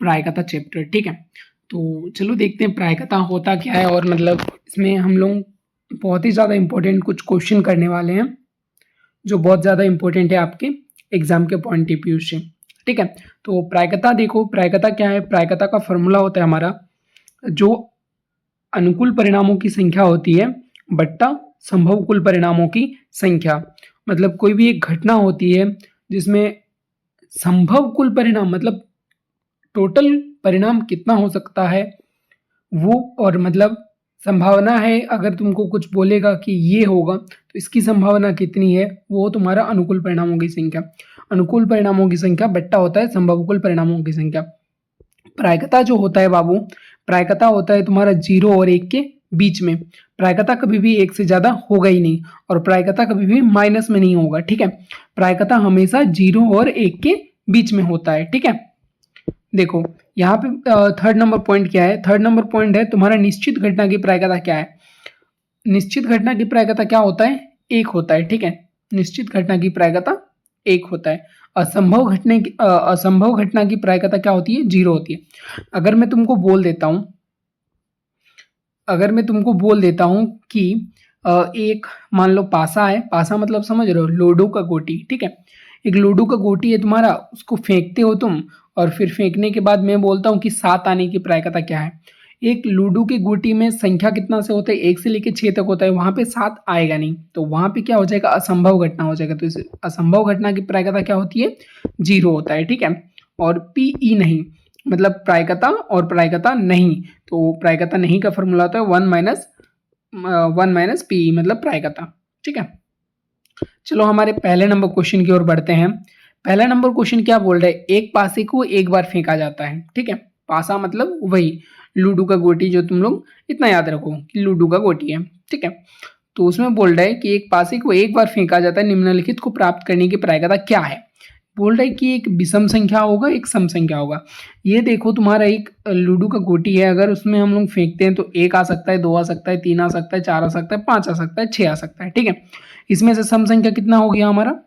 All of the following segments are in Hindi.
प्रायिकता चैप्टर। ठीक है, तो चलो देखते हैं प्रायिकता होता क्या है, और मतलब इसमें हम लोग बहुत ही ज़्यादा इम्पोर्टेंट कुछ क्वेश्चन करने वाले हैं जो बहुत ज़्यादा इम्पोर्टेंट है आपके एग्जाम के पॉइंट ऑफ व्यू से। ठीक है, तो प्रायिकता देखो, प्रायिकता क्या है? प्रायिकता का फॉर्मूला होता है हमारा, जो अनुकूल परिणामों की संख्या होती है बट्टा संभव कुल परिणामों की संख्या। मतलब कोई भी एक घटना होती है जिसमें संभव कुल परिणाम मतलब टोटल परिणाम कितना हो सकता है वो, और मतलब संभावना है, अगर तुमको कुछ बोलेगा कि ये होगा तो इसकी संभावना कितनी है, वो तुम्हारा अनुकूल परिणामों की संख्या। अनुकूल परिणामों की संख्या बट्टा होता है संभव कुल परिणामों की संख्या। प्रायिकता जो होता है बाबू, प्रायिकता होता है तुम्हारा 0 और 1 के बीच में। प्रायिकता कभी भी 1 से ज़्यादा होगा ही नहीं, और प्रायिकता कभी भी माइनस में नहीं होगा। ठीक है, प्रायिकता हमेशा 0 और 1 के बीच में होता है। ठीक है, देखो यहाँ पे थर्ड नंबर पॉइंट क्या है? थर्ड नंबर पॉइंट है तुम्हारा निश्चित घटना की प्रायिकता क्या है। निश्चित घटना की प्रायिकता क्या होता है? 1 होता है। ठीक है, निश्चित घटना की प्रायिकता 1 होता है। असंभव घटना की प्रायिकता क्या होती है? 0 होती है। अगर मैं तुमको बोल देता हूँ कि एक मान लो पासा है, पासा मतलब समझ रहे हो, लूडो का गोटी। ठीक है, एक लूडो का गोटी है तुम्हारा, उसको फेंकते हो तुम, और फिर फेंकने के बाद मैं बोलता हूँ कि 7 आने की प्रायिकता क्या है। एक लूडो की गोटी में संख्या कितना से होता है? 1 से लेकर 6 तक होता है, वहां पे 7 आएगा नहीं, तो वहां पे क्या हो जाएगा? असंभव घटना हो जाएगा। तो इस असंभव घटना की प्रायिकता क्या होती है? 0 होता है। ठीक है, और पीई नहीं मतलब प्रायिकता और प्रायिकता नहीं, तो प्रायिकता नहीं का फॉर्मूला होता है 1 माइनस पीई मतलब प्रायिकता। ठीक है, चलो हमारे पहले नंबर क्वेश्चन की ओर बढ़ते हैं। पहला नंबर क्वेश्चन क्या बोल रहा है? एक पासे को एक बार फेंका जाता है। ठीक है, पासा मतलब वही लूडो का गोटी, जो तुम लोग इतना याद रखो कि लूडो का गोटी है। ठीक है, तो उसमें बोल रहा है कि एक पासे को एक बार फेंका जाता है, निम्नलिखित को प्राप्त करने की प्रायिकता क्या है? बोल रहा है कि एक विषम संख्या होगा, एक सम संख्या होगा। ये देखो तुम्हारा एक लूडो का गोटी है, अगर उसमें हम लोग फेंकते हैं तो 1 आ सकता है, 2 आ सकता है, 3 आ सकता है, 4 आ सकता है, 5 आ सकता है, 6 आ सकता है। ठीक है, इसमें से सम संख्या कितना हो गया हमारा?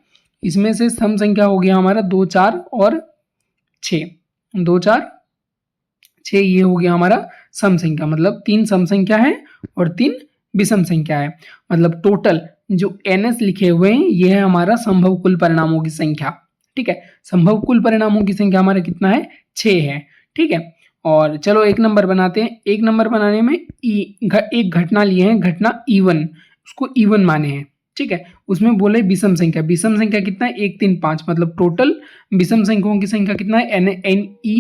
इसमें से सम संख्या हो गया हमारा 2, 4 और 6। 2, 4, 6 ये हो गया हमारा सम संख्या, मतलब 3 सम संख्या है और 3 विषम संख्या है। मतलब टोटल जो NS लिखे हुए हैं ये है हमारा संभव कुल परिणामों की संख्या। ठीक है, संभव कुल परिणामों की संख्या हमारा कितना है? 6 है। ठीक है, और चलो एक नंबर बनाते हैं। एक नंबर बनाने में एक घटना लिए हैं, घटना E1, उसको E1 माने हैं। ठीक है, उसमें बोले विषम संख्या। विषम संख्या कितना है? 1, 3, 5, मतलब टोटल विषम संख्याओं की संख्या कितना है? NE,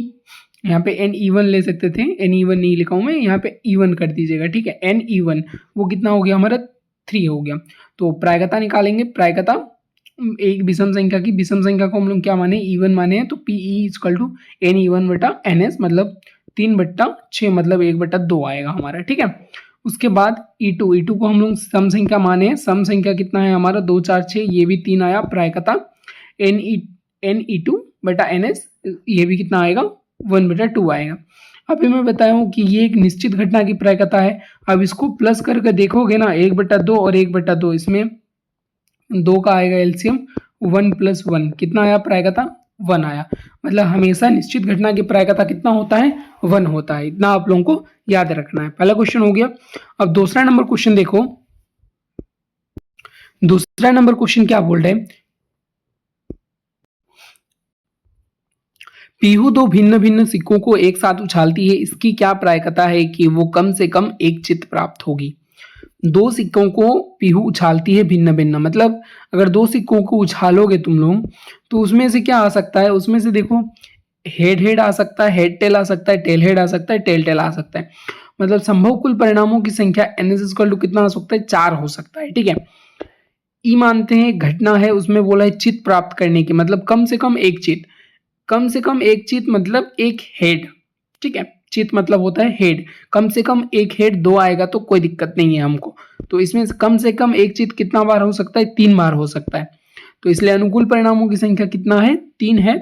यहाँ पे NE1 ले सकते थे, NE1 नहीं लिखा हूँ मैं, यहाँ पे E1 कर दीजिएगा। ठीक है, NE1 वो कितना हो गया हमारा? 3 हो गया। तो प्रायिकता निकालेंगे, प्रायिकता एक विषम संख्या की, विषम संख्या को हम लोग क्या माने? E1 माने हैं, तो PE इक्वल टू NE1 बटा NS मतलब 3/6 मतलब 1/2 आएगा हमारा। ठीक है, उसके बाद E2 को हम लोग सम संख्या माने हैं। सम संख्या कितना है हमारा? 2, 4, 6, ये भी 3 आया। प्रायिकता NE2 बटा NS, ये भी कितना आएगा? 1/2 आएगा। अभी मैं बताया हूँ कि ये एक निश्चित घटना की प्रायिकता है। अब इसको प्लस करके देखोगे ना, 1/2 और 1/2, इसमें 2 का आएगा एलसीएम, 1 + 1 कितना आया? प्रायिकता 1 आया। मतलब हमेशा निश्चित घटना की प्रायिकता कितना होता है? 1 होता है। इतना आप लोगों को याद रखना है। पहला क्वेश्चन हो गया। अब दूसरा नंबर क्वेश्चन देखो। दूसरा नंबर क्वेश्चन क्या बोल रहे हैं? पीहू 2 भिन्न भिन्न सिक्कों को एक साथ उछालती है, इसकी क्या प्रायिकता है कि वो कम से कम एक चित्त प्राप्त होगी? 2 सिक्कों को पीहू उछालती है भिन्न भिन्न, मतलब अगर 2 सिक्कों को उछालोगे तुम लोग तो उसमें से क्या आ सकता है? उसमें से देखो हेड हेड आ सकता है, हेड टेल आ सकता है, टेल हेड आ सकता है, टेल टेल आ सकता है। मतलब संभव कुल परिणामों की संख्या NS = कितना हो सकता है? 4 हो सकता है। ठीक है, ई मानते हैं घटना है, उसमें बोला है चित्त प्राप्त करने की, मतलब कम से कम एक चित्त। कम से कम एक चित्त मतलब एक हेड। ठीक है, चित्त मतलब होता है हेड। कम से कम एक हेड, 2 आएगा तो कोई दिक्कत नहीं है हमको। तो इसमें कम से कम एक चित्त कितना बार हो सकता है? 3 बार हो सकता है। तो इसलिए अनुकूल परिणामों की संख्या कितना है? 3 है।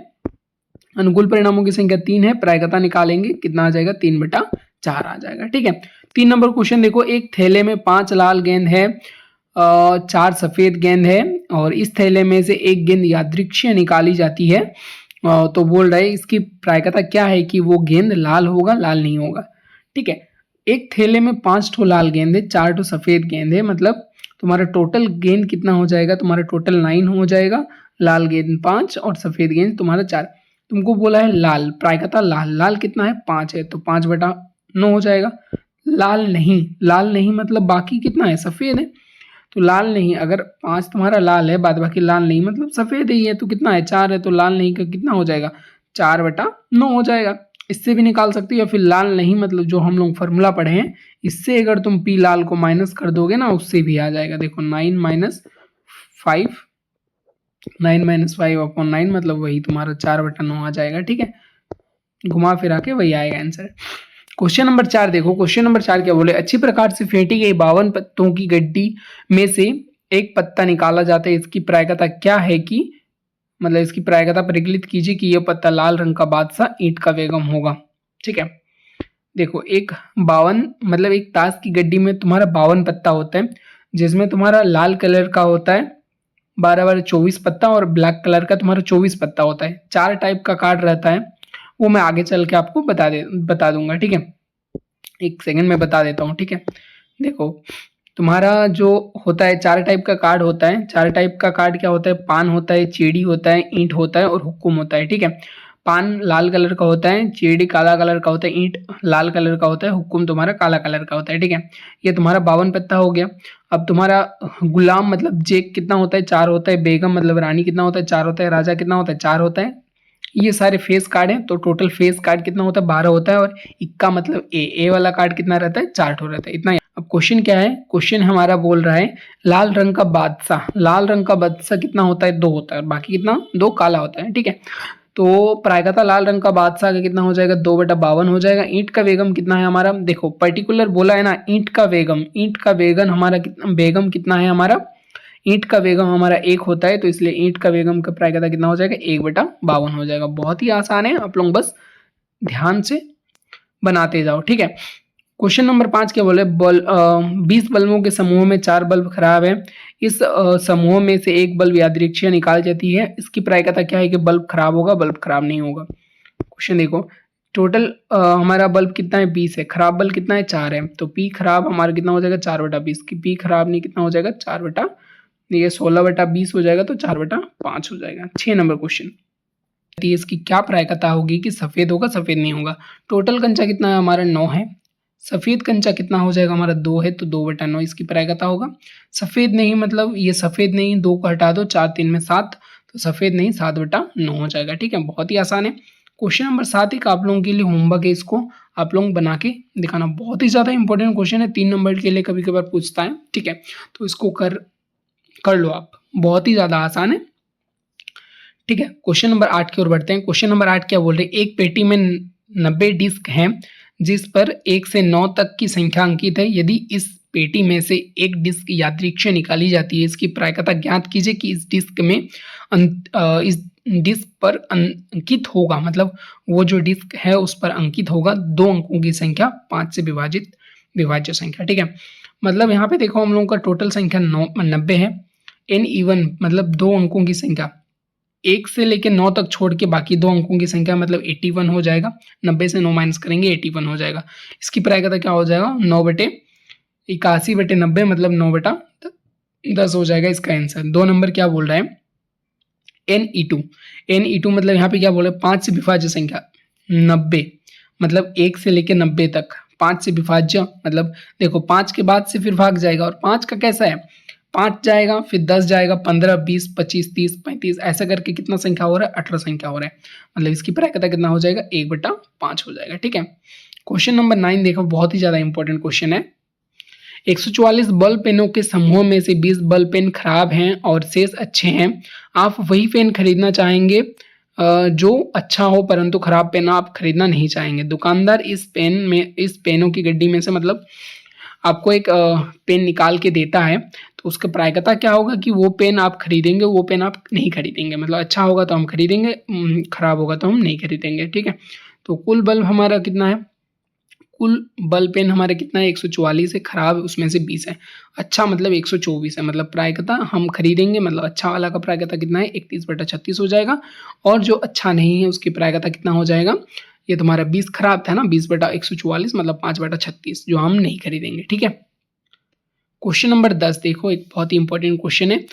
अनुकूल परिणामों की संख्या 3 है। प्रायिकता निकालेंगे, कितना आ जाएगा? 3/4 आ जाएगा। ठीक है, 3 नंबर क्वेश्चन देखो। एक थैले में 5 लाल गेंद है, 4 सफेद गेंद है, और इस थैले में से एक गेंद यादृच्छिक निकाली जाती है तो बोल रहा है इसकी प्रायिकता क्या है कि वो गेंद लाल होगा, लाल नहीं होगा। ठीक है, एक थैले में 5 ठो लाल गेंद है, 4 ठो सफेद गेंद है, मतलब तुम्हारा टोटल गेंद कितना हो जाएगा, तुम्हारा टोटल 9 हो जाएगा। लाल गेंद 5 और सफेद गेंद तुम्हारा 4। तुमको बोला है लाल, प्रायिकता लाल, लाल कितना है 5 है, तो 5/9 हो जाएगा। लाल नहीं, लाल नहीं मतलब बाकी कितना है, सफेद है, तो लाल नहीं, अगर 5 तुम्हारा लाल है, बाद बाकी लाल नहीं मतलब सफेद ही है, तो कितना है 4 है, तो लाल नहीं का कितना हो जाएगा 4/9 हो जाएगा। इससे भी निकाल सकते हो, या फिर लाल नहीं मतलब जो हम लोग फॉर्मूला पढ़े हैं, इससे अगर तुम पी लाल को माइनस कर दोगे ना, उससे भी आ जाएगा। देखो 9 - 5, 9 - 5/9 मतलब वही तुम्हारा 4/9 आ जाएगा। ठीक है, घुमा फिरा के वही आएगा आंसर। क्वेश्चन नंबर 4 देखो, क्वेश्चन नंबर 4 क्या बोले, अच्छी प्रकार से फेंटी गई 52 पत्तों की गड्डी में से एक पत्ता निकाला जाता है, इसकी प्रायिकता क्या है कि, मतलब इसकी प्रायिकता परिकलित कीजिए कि यह पत्ता लाल रंग का बादशाह ईंट का बेगम होगा। ठीक है, देखो एक 52 मतलब एक ताश की गड्डी में तुम्हारा 52 पत्ता होता है, जिसमें तुम्हारा लाल कलर का होता है 12/24 पत्ता और ब्लैक कलर का तुम्हारा 24 पत्ता होता है। 4 टाइप का कार्ड रहता है, वो मैं आगे चल के आपको बता दूंगा। ठीक है, एक सेकंड में बता देता हूँ। ठीक है, देखो तुम्हारा जो होता है 4 टाइप का कार्ड होता है। 4 टाइप का कार्ड क्या होता है, पान होता है, चेड़ी होता है, ईंट होता है और हुक्कुम होता है। ठीक है, पान लाल कलर का होता है, चेड़ी काला कलर का होता है, ईंट लाल कलर का होता है, हुक्कुम तुम्हारा काला कलर का होता है। ठीक है, ये तुम्हारा 52 पत्ता हो गया। अब तुम्हारा गुलाम मतलब जेक कितना होता है, 4 होता है। बेगम मतलब रानी कितना होता है, 4 होता है। राजा कितना होता है, 4 होता है। ये सारे फेस कार्ड हैं, तो टोटल फेस कार्ड कितना होता है, 12 होता है। और इक्का मतलब ए वाला कार्ड कितना रहता है, 4 ठो रहता है, इतना ही। अब क्वेश्चन क्या है, क्वेश्चन हमारा बोल रहा है लाल रंग का बादशाह, लाल रंग का बादशाह कितना होता है, 2 होता है, और बाकी कितना 2 काला होता है। ठीक है, तो प्रायिकता लाल रंग का बादशाह का कितना हो जाएगा, 2/52 हो जाएगा। ईंट का बेगम कितना है हमारा, देखो पर्टिकुलर बोला है ना, ईंट का बेगम, ईंट का बेगम हमारा कितना, बेगम कितना है हमारा, ईंट का बेगम हमारा 1 होता है, तो इसलिए ईंट का बेगम का प्रायिकता कितना हो जाएगा, 1/52 हो जाएगा। बहुत ही आसान है, आप लोग बस ध्यान से बनाते जाओ। ठीक है, क्वेश्चन नंबर 5 क्या बोले, 20 बल्बों के समूह में 4 बल्ब खराब है, इस समूह में से एक बल्ब यादृच्छिक निकाल जाती है, इसकी प्रायिकता क्या है कि बल्ब खराब होगा, बल्ब खराब नहीं होगा। क्वेश्चन देखो, टोटल हमारा बल्ब कितना है, 20 है, खराब बल्ब कितना है, 4 है, तो पी खराब हमारा कितना हो जाएगा, 4/20 की पी खराब नहीं कितना हो जाएगा, 4 ये 16/20 हो जाएगा, तो 4/5 हो जाएगा। 6 नंबर क्वेश्चन, इसकी क्या प्रायिकता होगी कि सफेद होगा, सफेद नहीं होगा। टोटल कंचा कितना है हमारा, 9 है। सफेद कंचा कितना हो जाएगा हमारा, 2 है, तो 2/9 इसकी प्रायिकता होगा। सफेद नहीं मतलब ये सफेद नहीं, 2 को हटा दो, 4 3 में 7, तो सफेद नहीं 7/9 हो जाएगा। ठीक है, बहुत ही आसान है। क्वेश्चन नंबर 7 एक आप लोगों के लिए होमवर्क है, इसको आप लोग बना के दिखाना। बहुत ही ज़्यादा इंपॉर्टेंट क्वेश्चन है, 3 नंबर के लिए कभी कभार पूछता है। ठीक है, तो इसको कर लो आप, बहुत ही ज़्यादा आसान है। ठीक है, क्वेश्चन नंबर 8 की ओर बढ़ते हैं। क्वेश्चन नंबर 8 क्या बोल रहे हैं, एक पेटी में 90 डिस्क हैं जिस पर 1 से 9 तक की संख्या अंकित है। यदि इस पेटी में से एक डिस्क यादृच्छिक निकाली जाती है, इसकी प्रायिकता ज्ञात कीजिए कि इस डिस्क में इस डिस्क पर अंकित होगा, मतलब वो जो डिस्क है उस पर अंकित होगा 2 अंकों की संख्या 5 से विभाजित विभाज्य संख्या। ठीक है, मतलब यहाँ पे देखो हम लोगों का टोटल संख्या 90 है। एन इवन मतलब 2 अंकों की संख्या, 1 से लेकर 9 तक छोड़ के बाकी 2 अंकों की संख्या मतलब 81 हो जाएगा। 90 से 9 माइनस करेंगे 81 हो जाएगा। इसकी प्रायिकता क्या हो जाएगा, 9/81/90 मतलब 9/10 हो जाएगा इसका आंसर। 2 नंबर क्या बोल रहा है, NE2 मतलब यहाँ पे क्या बोल रहे हैं, 5 से विभाज्य संख्या 90 मतलब 1 से लेकर 90 तक 5 से विभाज्य, मतलब देखो 5 के बाद से फिर भाग जाएगा, और 5 का कैसा है, 5 जाएगा फिर 10 जाएगा, 15 20 25 30 35 ऐसा करके कितना संख्या हो रहा है, 18 संख्या हो रहा है। मतलब इसकी प्रायिकता कितना हो जाएगा, 1/5 हो जाएगा। ठीक है, क्वेश्चन नंबर 9 देखो, बहुत ही ज्यादा इंपॉर्टेंट क्वेश्चन है। 144 बल पेनों के समूह में से 20 बल पेन खराब हैं और शेष अच्छे हैं। आप वही पेन खरीदना चाहेंगे जो अच्छा हो, परंतु खराब पेन आप खरीदना नहीं चाहेंगे। दुकानदार इस पेनों की गड्डी में से मतलब आपको एक पेन निकाल के देता है, तो उसका प्रायिकता क्या होगा कि वो पेन आप खरीदेंगे, वो पेन आप नहीं खरीदेंगे। मतलब अच्छा होगा तो हम खरीदेंगे, खराब होगा तो हम नहीं खरीदेंगे। ठीक है, तो कुल बल्ब हमारा कितना है, कुल बल पेन हमारे कितना है 144 है, खराब उसमें से 20 है, अच्छा मतलब 124 है, मतलब प्रायिकता हम खरीदेंगे मतलब अच्छा वाला का प्रायिकता कितना है 31/36 हो जाएगा, और जो अच्छा नहीं है उसकी प्रायिकता कितना हो जाएगा, ये तुम्हारा 20 खराब था ना, 20/144 मतलब 5/36 जो हम नहीं खरीदेंगे। ठीक है। क्वेश्चन नंबर 10 देखो, एक बहुत ही इंपॉर्टेंट क्वेश्चन है।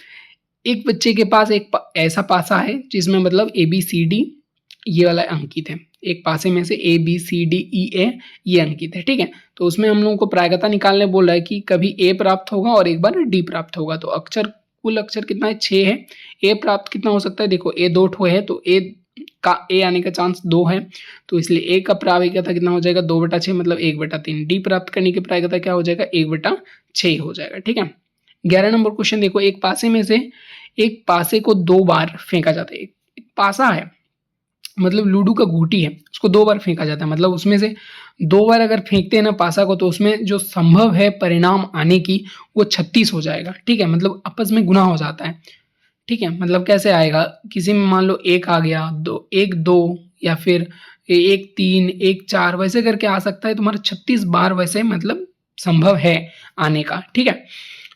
एक बच्चे के पास एक ऐसा पासा है जिसमें मतलब ABCD ये वाला अंकित है, एक पासे में से ABCDEA ये अंकित है। ठीक है। तो उसमें हम लोगों को प्रायिकता निकालने बोल रहा है कि कभी A प्राप्त होगा और एक बार D प्राप्त होगा। तो अक्षर कुल अक्षर कितना है 6 है, A प्राप्त कितना हो सकता है, देखो A 2 ठो है तो A का A आने का चांस 2 है, तो इसलिए A का प्रायिकता कितना हो जाएगा 2/6 मतलब 1/3। D प्राप्त करने की प्रायिकता क्या हो जाएगा 1/6 हो जाएगा। ठीक है। 11 नंबर क्वेश्चन देखो, एक पासे में से एक पासे को 2 बार फेंका जाता है। एक पासा है मतलब लूडो का गोटी है, उसको 2 बार फेंका जाता है, मतलब उसमें से 2 बार अगर फेंकते हैं ना पासा को तो उसमें जो संभव है परिणाम आने की वो 36 हो जाएगा। ठीक है। मतलब आपस में गुना हो जाता है। ठीक है। मतलब कैसे आएगा, किसी में मान लो 1 आ गया, 2 या फिर 1 3 1 4 वैसे करके आ सकता है, तुम्हारा 36 बार वैसे मतलब संभव है आने का। ठीक है।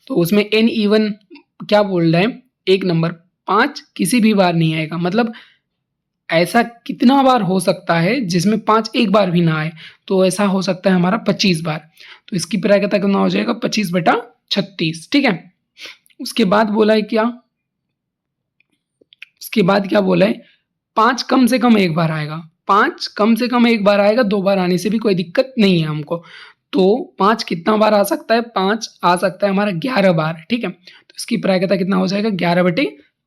तो उसमें n इवन क्या बोल रहे हैं, 1 नंबर 5 किसी भी बार नहीं आएगा, मतलब ऐसा कितना बार हो सकता है जिसमें 5 एक बार भी ना आए, तो ऐसा हो सकता है हमारा 25 बार। तो इसकी प्रायिकता कितना हो जाएगा 25/36। ठीक है। उसके बाद बोला है क्या, उसके बाद क्या बोला है 5 कम से कम एक बार आएगा, 5 कम से कम एक बार आएगा, 2 बार आने से भी कोई दिक्कत नहीं है हमको। तो 5 कितना बार आ सकता है, 5 आ सकता है हमारा 11 बार। ठीक है। तो इसकी प्रायिकता कितना हो जाएगा 11/36।